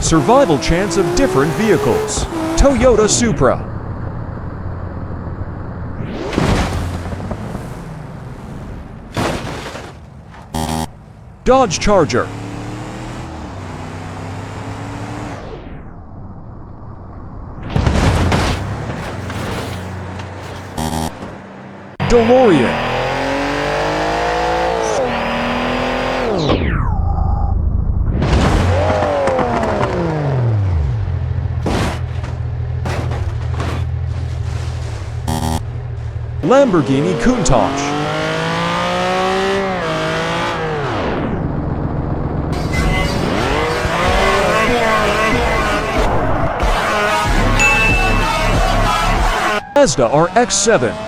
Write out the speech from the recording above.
Survival chance of different vehicles. Toyota Supra. Dodge Charger. DeLorean. Lamborghini Countach. Mazda RX-7.